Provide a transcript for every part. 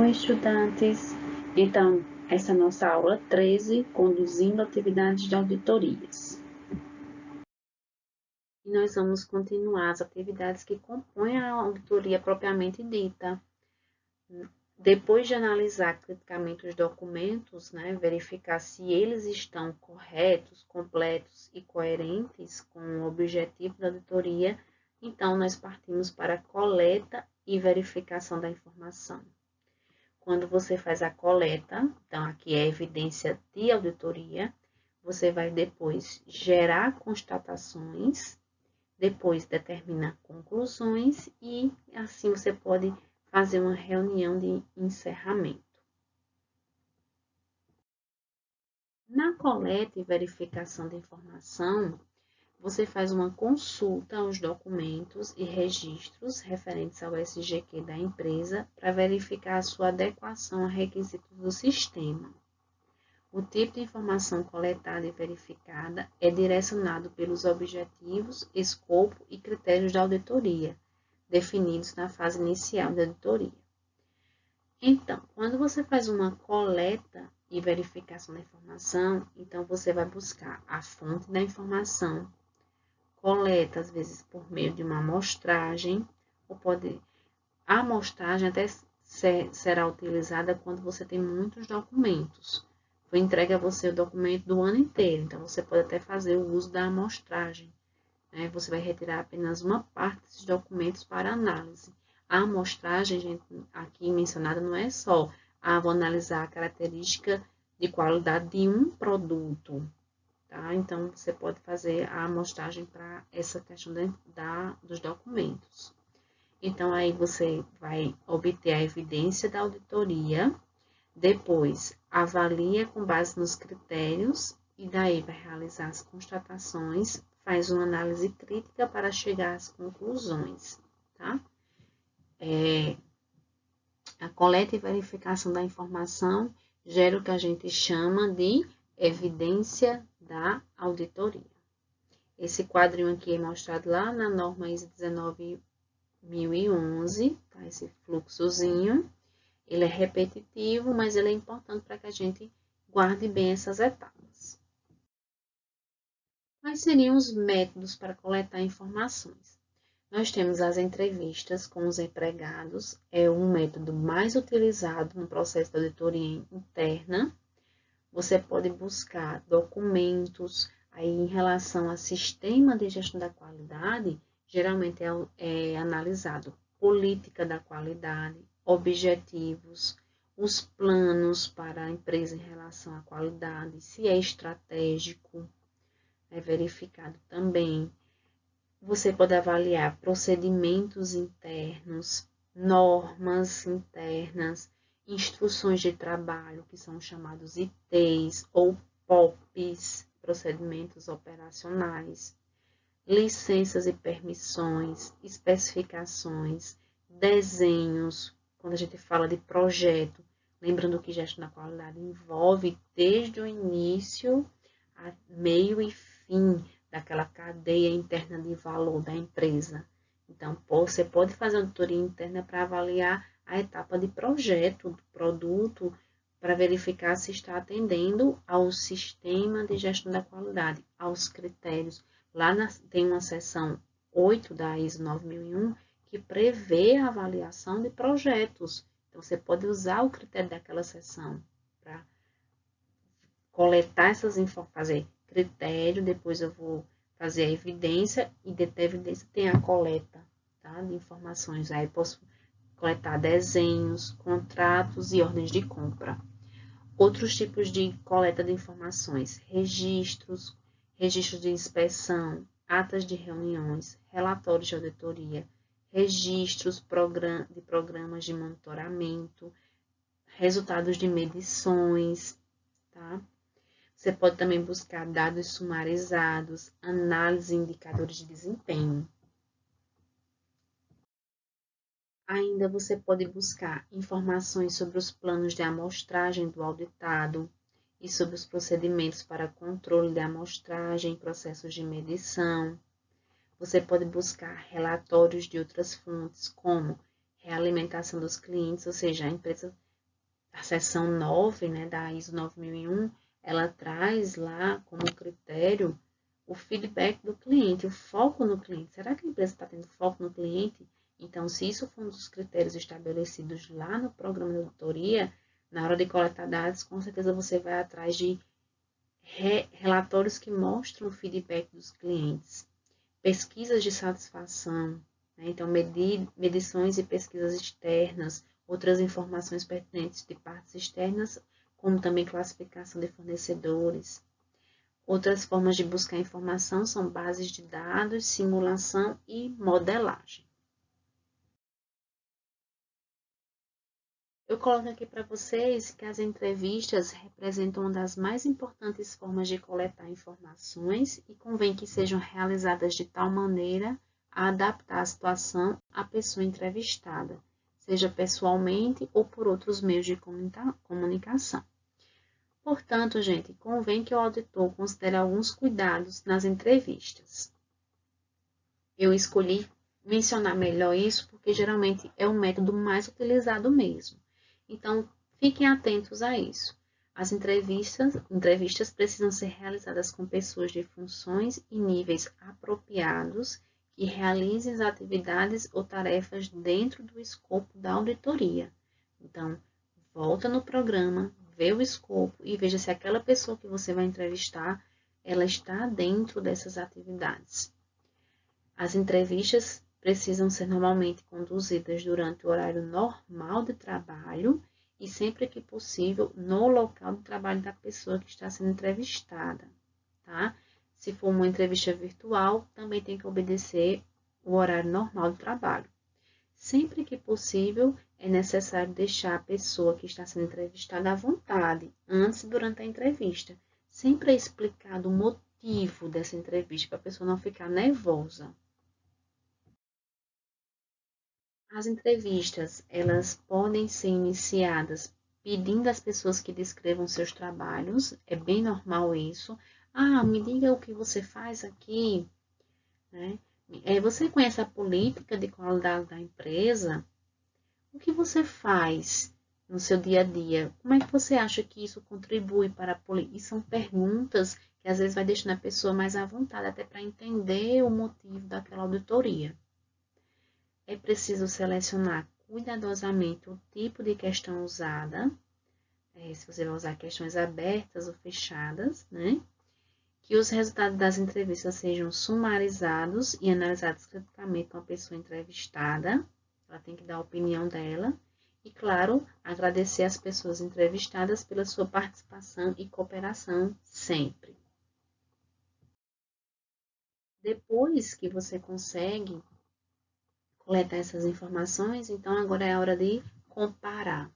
Oi, estudantes! Então, essa é a nossa aula 13, conduzindo atividades de auditorias. E nós vamos continuar as atividades que compõem a auditoria propriamente dita. Depois de analisar criticamente os documentos, verificar se eles estão corretos, completos e coerentes com o objetivo da auditoria, então nós partimos para a coleta e verificação da informação. Quando você faz a coleta, então aqui é a evidência de auditoria, você vai depois gerar constatações, depois determinar conclusões e assim você pode fazer uma reunião de encerramento. Na coleta e verificação de informação, você faz uma consulta aos documentos e registros referentes ao SGQ da empresa para verificar a sua adequação a requisitos do sistema. O tipo de informação coletada e verificada é direcionado pelos objetivos, escopo e critérios da auditoria, definidos na fase inicial da auditoria. Então, quando você faz uma coleta e verificação da informação, então você vai buscar a fonte da informação, coleta, às vezes, por meio de uma amostragem, a amostragem até será utilizada quando você tem muitos documentos. Foi entregue a você o documento do ano inteiro, então você pode até fazer o uso da amostragem. Você vai retirar apenas uma parte desses documentos para análise. A amostragem, gente, aqui mencionada, não é só vou analisar a característica de qualidade de um produto. Tá? Então, você pode fazer a amostragem para essa questão dos documentos. Então, aí você vai obter a evidência da auditoria, depois avalia com base nos critérios e daí vai realizar as constatações, faz uma análise crítica para chegar às conclusões, tá? A coleta e verificação da informação gera o que a gente chama de evidência da auditoria. Esse quadrinho aqui é mostrado lá na norma ISO 19011, tá? Esse fluxozinho. Ele é repetitivo, mas ele é importante para que a gente guarde bem essas etapas. Quais seriam os métodos para coletar informações? Nós temos as entrevistas com os empregados, é um método mais utilizado no processo de auditoria interna. Você pode buscar documentos, aí em relação a sistema de gestão da qualidade, geralmente é analisado política da qualidade, objetivos, os planos para a empresa em relação à qualidade, se é estratégico, é verificado também. Você pode avaliar procedimentos internos, normas internas, instruções de trabalho, que são chamados ITs ou POPs, procedimentos operacionais, licenças e permissões, especificações, desenhos, quando a gente fala de projeto, lembrando que gestão da qualidade envolve desde o início, meio e fim daquela cadeia interna de valor da empresa. Então, você pode fazer uma auditoria interna para avaliar a etapa de projeto do produto, para verificar se está atendendo ao sistema de gestão da qualidade, aos critérios. Lá tem uma seção 8 da ISO 9001 que prevê a avaliação de projetos. Então, você pode usar o critério daquela seção para coletar essas informações, fazer critério, depois eu vou fazer a evidência e da evidência tem a coleta, tá, de informações. Aí posso coletar desenhos, contratos e ordens de compra. Outros tipos de coleta de informações, registros de inspeção, atas de reuniões, relatórios de auditoria, registros de programas de monitoramento, resultados de medições, tá? Você pode também buscar dados sumarizados, análise e indicadores de desempenho. Ainda você pode buscar informações sobre os planos de amostragem do auditado e sobre os procedimentos para controle de amostragem, processos de medição. Você pode buscar relatórios de outras fontes, como realimentação dos clientes, ou seja, a empresa a seção 9, né, da ISO 9001, ela traz lá como critério o feedback do cliente, o foco no cliente. Será que a empresa está tendo foco no cliente? Então, se isso for um dos critérios estabelecidos lá no programa de auditoria, na hora de coletar dados, com certeza você vai atrás de relatórios que mostram o feedback dos clientes, pesquisas de satisfação, né? Então, medições e pesquisas externas, outras informações pertinentes de partes externas, como também classificação de fornecedores. Outras formas de buscar informação são bases de dados, simulação e modelagem. Eu coloco aqui para vocês que as entrevistas representam uma das mais importantes formas de coletar informações e convém que sejam realizadas de tal maneira a adaptar a situação à pessoa entrevistada, seja pessoalmente ou por outros meios de comunicação. Portanto, gente, convém que o auditor considere alguns cuidados nas entrevistas. Eu escolhi mencionar melhor isso porque geralmente é o método mais utilizado mesmo. Então, fiquem atentos a isso. As entrevistas precisam ser realizadas com pessoas de funções e níveis apropriados que realizem as atividades ou tarefas dentro do escopo da auditoria. Então, volta no programa, vê o escopo e veja se aquela pessoa que você vai entrevistar, ela está dentro dessas atividades. As entrevistas precisam ser normalmente conduzidas durante o horário normal de trabalho e sempre que possível no local de trabalho da pessoa que está sendo entrevistada, tá? Se for uma entrevista virtual, também tem que obedecer o horário normal de trabalho. Sempre que possível, é necessário deixar a pessoa que está sendo entrevistada à vontade, antes e durante a entrevista. Sempre é explicado o motivo dessa entrevista, para a pessoa não ficar nervosa. As entrevistas, elas podem ser iniciadas pedindo às pessoas que descrevam seus trabalhos, é bem normal isso. Ah, me diga o que você faz aqui, né? Você conhece a política de qualidade da empresa? O que você faz no seu dia a dia? Como é que você acha que isso contribui para a política? E são perguntas que às vezes vai deixando a pessoa mais à vontade, até para entender o motivo daquela auditoria. É preciso selecionar cuidadosamente o tipo de questão usada, se você vai usar questões abertas ou fechadas, né? Que os resultados das entrevistas sejam sumarizados e analisados criticamente com a pessoa entrevistada, ela tem que dar a opinião dela, e, claro, agradecer às pessoas entrevistadas pela sua participação e cooperação sempre. Depois que você consegue coletar essas informações, então agora é a hora de comparar.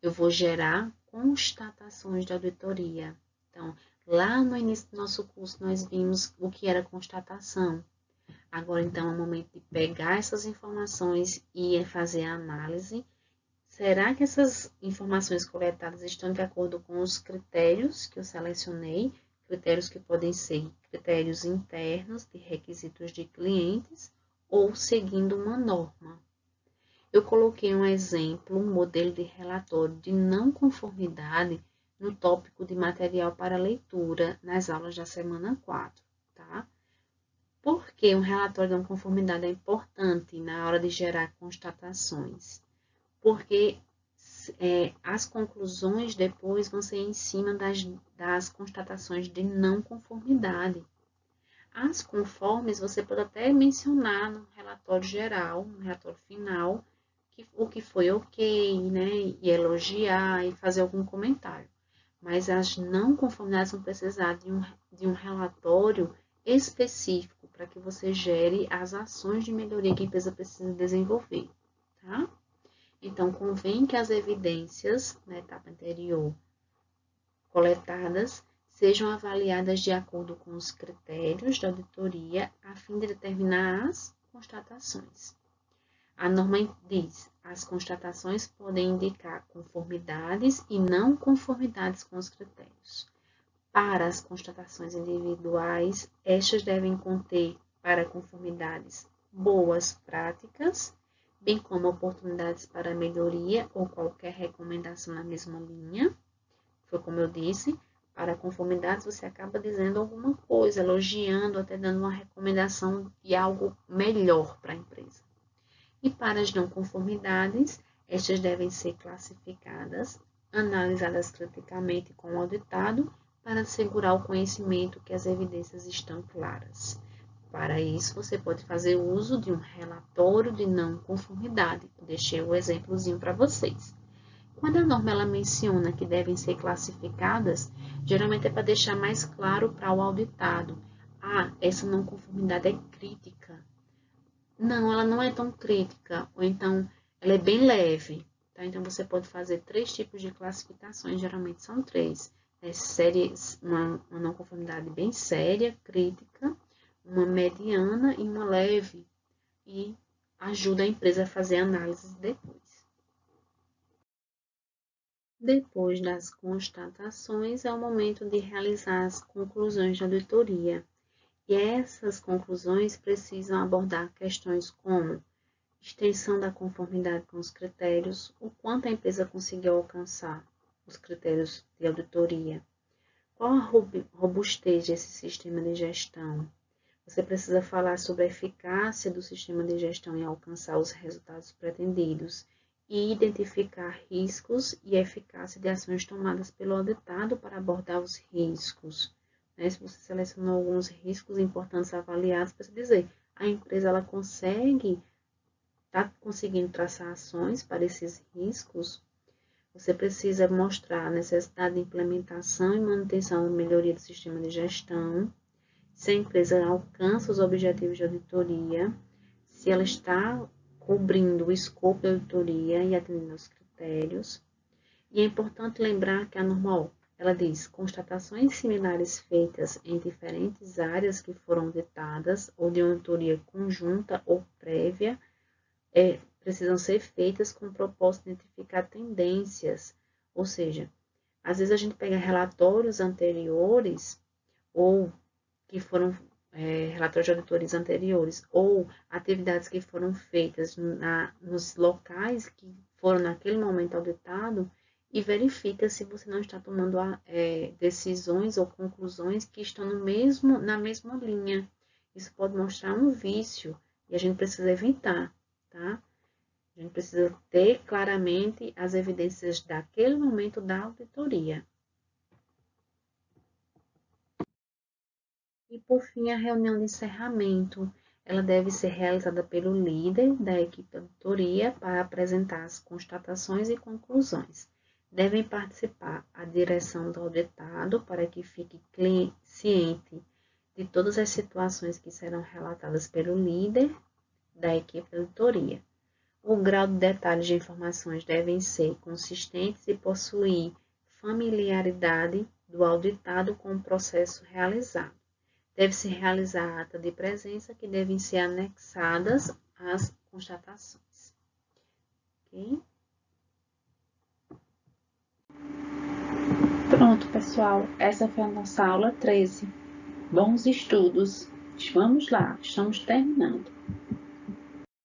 Eu vou gerar constatações de auditoria. Então, lá no início do nosso curso, nós vimos o que era constatação. Agora, então, é o momento de pegar essas informações e fazer a análise. Será que essas informações coletadas estão de acordo com os critérios que eu selecionei? Critérios que podem ser critérios internos de requisitos de clientes ou seguindo uma norma. Eu coloquei um exemplo, um modelo de relatório de não conformidade no tópico de material para leitura nas aulas da semana 4, tá? Por que um relatório de não conformidade é importante na hora de gerar constatações? Porque as conclusões depois vão ser em cima das constatações de não conformidade. As conformes você pode até mencionar no relatório geral, no relatório final, o que foi ok, né? E elogiar e fazer algum comentário. Mas as não conformidades vão precisar de um relatório específico para que você gere as ações de melhoria que a empresa precisa desenvolver, tá? Então, convém que as evidências na etapa anterior coletadas sejam avaliadas de acordo com os critérios da auditoria a fim de determinar as constatações. A norma diz: as constatações podem indicar conformidades e não conformidades com os critérios. Para as constatações individuais, estas devem conter, para conformidades, boas práticas, bem como oportunidades para melhoria ou qualquer recomendação na mesma linha. Foi como eu disse, para conformidades você acaba dizendo alguma coisa, elogiando, até dando uma recomendação de algo melhor para a empresa. E para as não conformidades, estas devem ser classificadas, analisadas criticamente com o auditado, para assegurar o conhecimento que as evidências estão claras. Para isso, você pode fazer uso de um relatório de não conformidade. Deixei o exemplozinho para vocês. Quando a norma ela menciona que devem ser classificadas, geralmente é para deixar mais claro para o auditado. Essa não conformidade é crítica. Não, ela não é tão crítica, ou então ela é bem leve. Tá? Então, você pode fazer 3 tipos de classificações, geralmente são 3. Uma não conformidade bem séria, crítica, uma mediana e uma leve. E ajuda a empresa a fazer análises depois. Depois das constatações, é o momento de realizar as conclusões de auditoria. E essas conclusões precisam abordar questões como extensão da conformidade com os critérios, o quanto a empresa conseguiu alcançar os critérios de auditoria, qual a robustez desse sistema de gestão. Você precisa falar sobre a eficácia do sistema de gestão em alcançar os resultados pretendidos e identificar riscos e eficácia de ações tomadas pelo auditado para abordar os riscos. Se você selecionou alguns riscos importantes avaliados, para dizer, a empresa ela está conseguindo traçar ações para esses riscos. Você precisa mostrar a necessidade de implementação e manutenção da melhoria do sistema de gestão, se a empresa alcança os objetivos de auditoria, se ela está cobrindo o escopo da auditoria e atendendo aos critérios. E é importante lembrar que a norma ela diz, constatações similares feitas em diferentes áreas que foram auditadas ou de auditoria conjunta ou prévia precisam ser feitas com o propósito de identificar tendências. Ou seja, às vezes a gente pega relatórios anteriores ou que foram relatórios de auditores anteriores ou atividades que foram feitas nos locais que foram naquele momento auditado e verifica se você não está tomando decisões ou conclusões que estão na mesma linha. Isso pode mostrar um vício e a gente precisa evitar, tá? A gente precisa ter claramente as evidências daquele momento da auditoria. E, por fim, a reunião de encerramento, ela deve ser realizada pelo líder da equipe de auditoria para apresentar as constatações e conclusões. Devem participar a direção do auditado para que fique ciente de todas as situações que serão relatadas pelo líder da equipe de auditoria. O grau de detalhe de informações devem ser consistentes e possuir familiaridade do auditado com o processo realizado. Deve-se realizar a ata de presença que devem ser anexadas às constatações. Ok? Pronto, pessoal. Essa foi a nossa aula 13. Bons estudos. Vamos lá, estamos terminando.